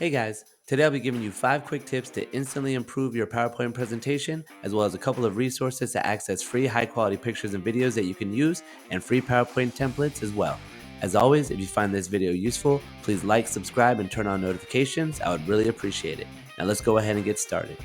Hey guys, today I'll be giving you 5 quick tips to instantly improve your PowerPoint presentation, as well as a couple of resources to access free high quality pictures and videos that you can use, and free PowerPoint templates as well. As always, if you find this video useful, please like, subscribe, and turn on notifications. I would really appreciate it. Now let's go ahead and get started.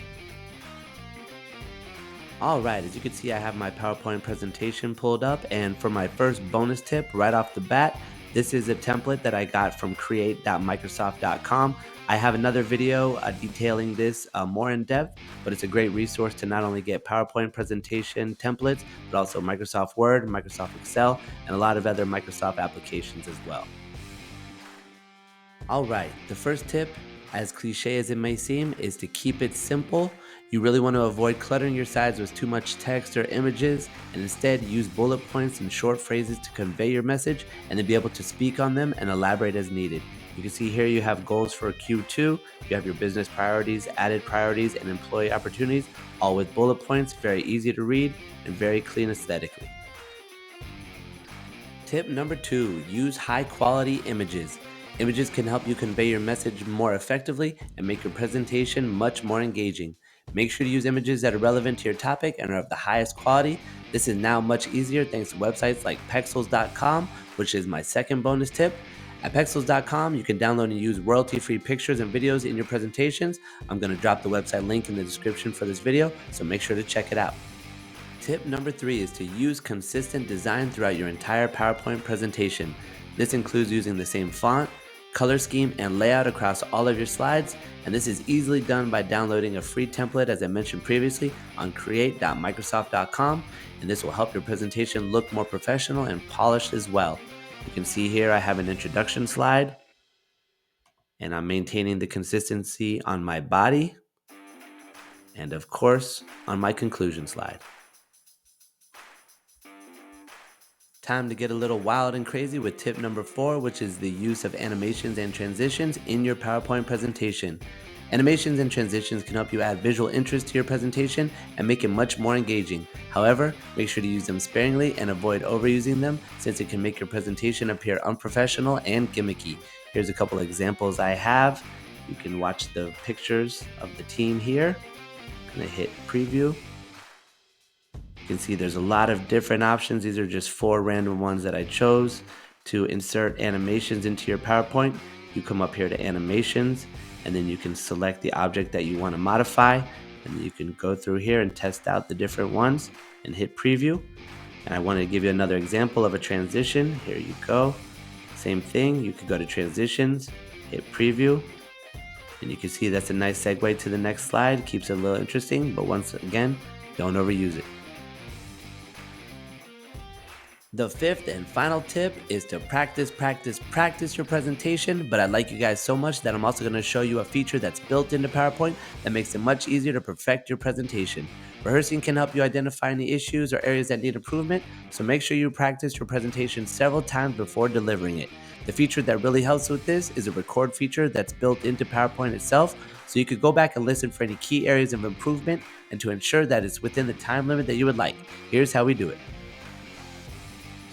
Alright, as you can see, I have my PowerPoint presentation pulled up, and for my first bonus tip right off the bat, this is a template that I got from create.microsoft.com. I have another video detailing this more in depth, but it's a great resource to not only get PowerPoint presentation templates, but also Microsoft Word, Microsoft Excel, and a lot of other Microsoft applications as well. Alright, the first tip, as cliche as it may seem, is to keep it simple. You really want to avoid cluttering your slides with too much text or images, and instead use bullet points and short phrases to convey your message and then be able to speak on them and elaborate as needed. You can see here you have goals for Q2, you have your business priorities, added priorities, and employee opportunities, all with bullet points, very easy to read and very clean aesthetically. Tip number 2, use high quality images. Images can help you convey your message more effectively and make your presentation much more engaging. Make sure to use images that are relevant to your topic and are of the highest quality. This is now much easier thanks to websites like pexels.com, which is my second bonus tip. At pexels.com, you can download and use royalty-free pictures and videos in your presentations. I'm going to drop the website link in the description for this video, so make sure to check it out. Tip number 3 is to use consistent design throughout your entire PowerPoint presentation. This includes using the same font, color scheme, and layout across all of your slides, and this is easily done by downloading a free template, as I mentioned previously, on create.microsoft.com, and this will help your presentation look more professional and polished as well. You can see here I have an introduction slide, and I'm maintaining the consistency on my body, and of course, on my conclusion slide. Time to get a little wild and crazy with tip number 4, which is the use of animations and transitions in your PowerPoint presentation. Animations and transitions can help you add visual interest to your presentation and make it much more engaging. However, make sure to use them sparingly and avoid overusing them, since it can make your presentation appear unprofessional and gimmicky. Here's a couple examples I have. You can watch the pictures of the team here. I'm going to hit preview. You can see there's a lot of different options. These are just 4 random ones that I chose to insert animations into your PowerPoint. You come up here to animations, and then you can select the object that you want to modify, and you can go through here and test out the different ones and hit preview. And I wanted to give you another example of a transition. Here you go. Same thing, you could go to transitions, hit preview, and you can see that's a nice segue to the next slide. Keeps it a little interesting, but once again, don't overuse it. The 5th and final tip is to practice your presentation, but I like you guys so much that I'm also going to show you a feature that's built into PowerPoint that makes it much easier to perfect your presentation. Rehearsing can help you identify any issues or areas that need improvement, so make sure you practice your presentation several times before delivering it. The feature that really helps with this is a record feature that's built into PowerPoint itself, so you could go back and listen for any key areas of improvement and to ensure that it's within the time limit that you would like. Here's how we do it.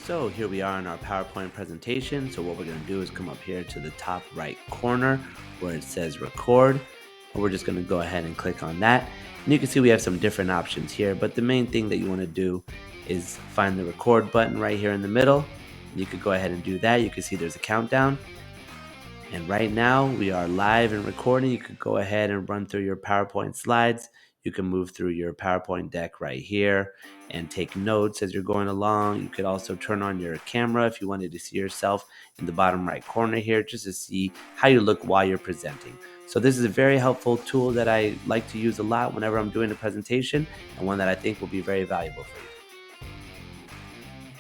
So here we are in our PowerPoint presentation. So what we're going to do is come up here to the top right corner where it says record. And we're just going to go ahead and click on that. And you can see we have some different options here, but the main thing that you want to do is find the record button right here in the middle. You could go ahead and do that. You can see there's a countdown. And right now we are live and recording. You could go ahead and run through your PowerPoint slides. You can move through your PowerPoint deck right here and take notes as you're going along. You could also turn on your camera if you wanted to see yourself in the bottom right corner here, just to see how you look while you're presenting. So this is a very helpful tool that I like to use a lot whenever I'm doing a presentation, and one that I think will be very valuable for you.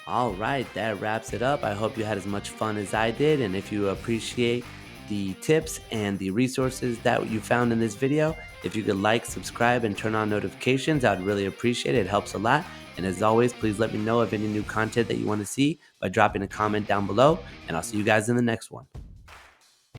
All right, that wraps it up. I hope you had as much fun as I did, and if you appreciate the tips and the resources that you found in this video, if you could like, subscribe, and turn on notifications, I'd really appreciate it. It helps a lot. And as always, please let me know of any new content that you want to see by dropping a comment down below, and I'll see you guys in the next one.